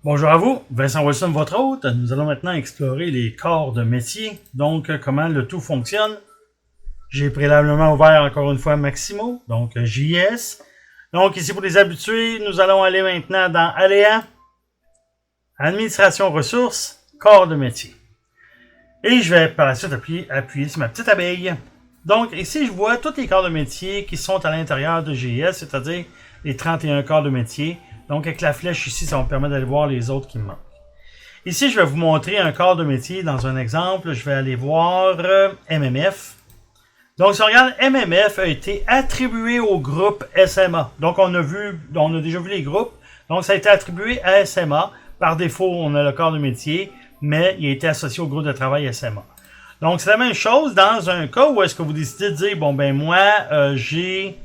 Bonjour à vous, Vincent Wilson, votre hôte. Nous allons maintenant explorer les corps de métier, donc comment le tout fonctionne. J'ai préalablement ouvert encore une fois Maximo, donc JS. Donc ici pour les habitués, nous allons aller maintenant dans Aléa, Administration ressources, corps de métier. Et je vais par la suite appuyer sur ma petite abeille. Donc ici je vois tous les corps de métier qui sont à l'intérieur de JS, c'est-à-dire les 31 corps de métier. Donc avec la flèche ici, ça va me permettre d'aller voir les autres qui me manquent. Ici, je vais vous montrer un corps de métier dans un exemple. Je vais aller voir MMF. Donc, si on regarde, MMF a été attribué au groupe SMA. Donc, on a déjà vu les groupes. Donc, ça a été attribué à SMA. Par défaut, on a le corps de métier, mais il a été associé au groupe de travail SMA. Donc, c'est la même chose dans un cas où est-ce que vous décidez de dire, bon, ben moi, j'ai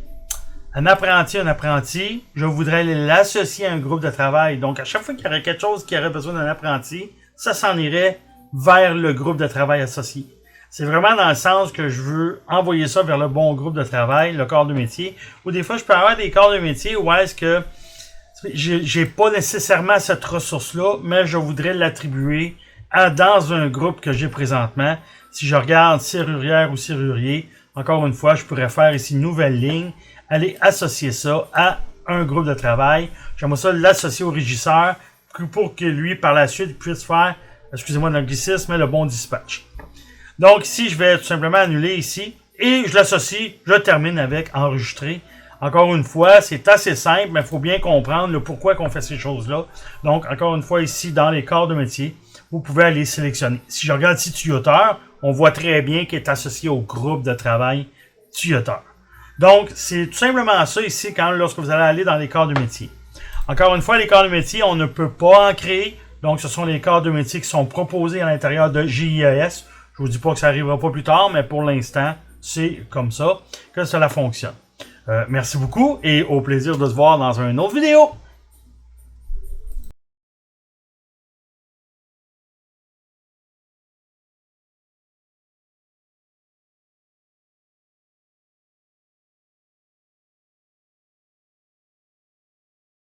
un apprenti, je voudrais l'associer à un groupe de travail. Donc, à chaque fois qu'il y aurait quelque chose qui aurait besoin d'un apprenti, ça s'en irait vers le groupe de travail associé. C'est vraiment dans le sens que je veux envoyer ça vers le bon groupe de travail, le corps de métier. Ou des fois, je peux avoir des corps de métier où est-ce que j'ai pas nécessairement cette ressource-là, mais je voudrais l'attribuer dans un groupe que j'ai présentement. Si je regarde serrurière ou serrurier, encore une fois, je pourrais faire ici une nouvelle ligne, aller associer ça à un groupe de travail. J'aimerais ça l'associer au régisseur pour que lui, par la suite, puisse faire, excusez-moi de l'anglicisme, mais le bon dispatch. Donc ici, je vais tout simplement annuler ici et je l'associe, je termine avec enregistrer. Encore une fois, c'est assez simple, mais il faut bien comprendre le pourquoi qu'on fait ces choses-là. Donc, encore une fois, ici, dans les corps de métier, vous pouvez aller sélectionner. Si je regarde ici tuyauteur, on voit très bien qu'il est associé au groupe de travail tuyauteur. Donc, c'est tout simplement ça ici lorsque vous allez aller dans les corps de métier. Encore une fois, les corps de métier, on ne peut pas en créer. Donc, ce sont les corps de métier qui sont proposés à l'intérieur de JIAS. Je vous dis pas que ça arrivera pas plus tard, mais pour l'instant, c'est comme ça que cela fonctionne. Merci beaucoup et au plaisir de se voir dans une autre vidéo.